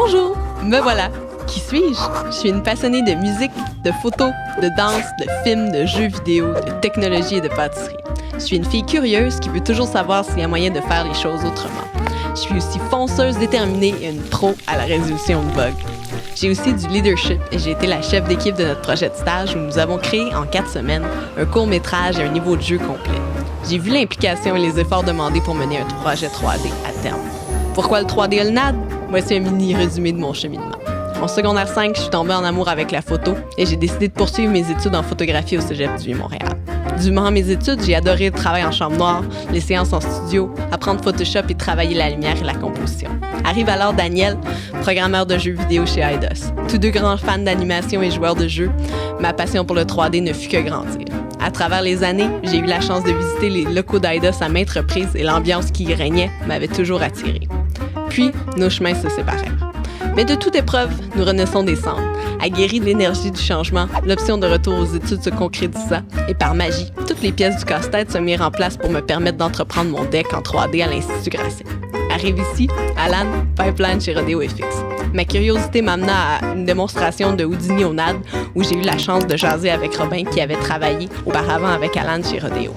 Bonjour, me voilà. Qui suis-je? Je suis une passionnée de musique, de photos, de danse, de films, de jeux vidéo, de technologie et de pâtisserie. Je suis une fille curieuse qui veut toujours savoir s'il y a moyen de faire les choses autrement. Je suis aussi fonceuse, déterminée et une pro à la résolution de bugs. J'ai aussi du leadership et j'ai été la chef d'équipe de notre projet de stage où nous avons créé en 4 semaines un court-métrage et un niveau de jeu complet. J'ai vu l'implication et les efforts demandés pour mener un projet 3D à terme. Pourquoi le 3D et le NAD? Voici un mini résumé de mon cheminement. En secondaire 5, je suis tombée en amour avec la photo et j'ai décidé de poursuivre mes études en photographie au Cégep du Vieux-Montréal. Durant mes études, j'ai adoré le travail en chambre noire, les séances en studio, apprendre Photoshop et travailler la lumière et la composition. Arrive alors Daniel, programmeur de jeux vidéo chez Eidos. Tous deux grands fans d'animation et joueurs de jeux, ma passion pour le 3D ne fut que grandir. À travers les années, j'ai eu la chance de visiter les locaux d'Eidos à maintes reprises et l'ambiance qui y régnait m'avait toujours attirée. Puis, nos chemins se séparèrent. Mais de toute épreuve, nous renaissons des cendres. Aguerris de l'énergie du changement, l'option de retour aux études se concrétisa et par magie, toutes les pièces du casse-tête se mirent en place pour me permettre d'entreprendre mon deck en 3D à l'Institut Grasset. Arrive ici, Alan, pipeline chez Rodeo FX. Ma curiosité m'amena à une démonstration de Houdini au NAD où j'ai eu la chance de jaser avec Robin qui avait travaillé auparavant avec Alan chez Rodeo.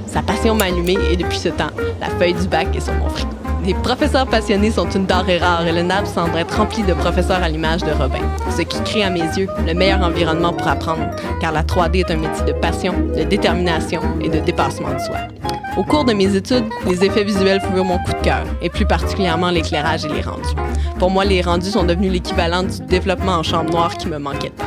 Sa passion m'a allumée et depuis ce temps, la feuille du bac est sur mon front. Les professeurs passionnés sont une denrée rare et le NAD semble être rempli de professeurs à l'image de Robin, ce qui crée à mes yeux le meilleur environnement pour apprendre, car la 3D est un métier de passion, de détermination et de dépassement de soi. Au cours de mes études, les effets visuels furent mon coup de cœur, et plus particulièrement l'éclairage et les rendus. Pour moi, les rendus sont devenus l'équivalent du développement en chambre noire qui me manquait tant.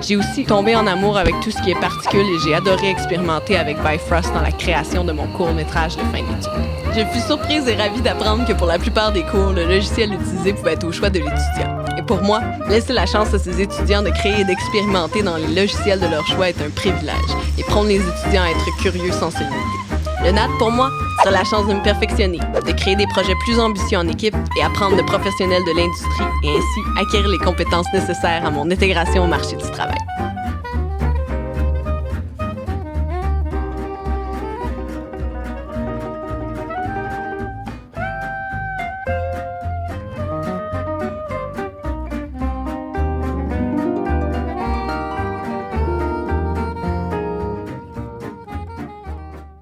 J'ai aussi tombé en amour avec tout ce qui est particules et j'ai adoré expérimenter avec Bifrost dans la création de mon court-métrage de fin d'études. Je fus surprise et ravie d'apprendre que pour la plupart des cours, le logiciel utilisé pouvait être au choix de l'étudiant. Et pour moi, laisser la chance à ces étudiants de créer et d'expérimenter dans les logiciels de leur choix est un privilège et prendre les étudiants à être curieux sans se limiter. Le NAD, pour moi, sera la chance de me perfectionner, de créer des projets plus ambitieux en équipe et apprendre de professionnels de l'industrie et ainsi acquérir les compétences nécessaires à mon intégration au marché du travail.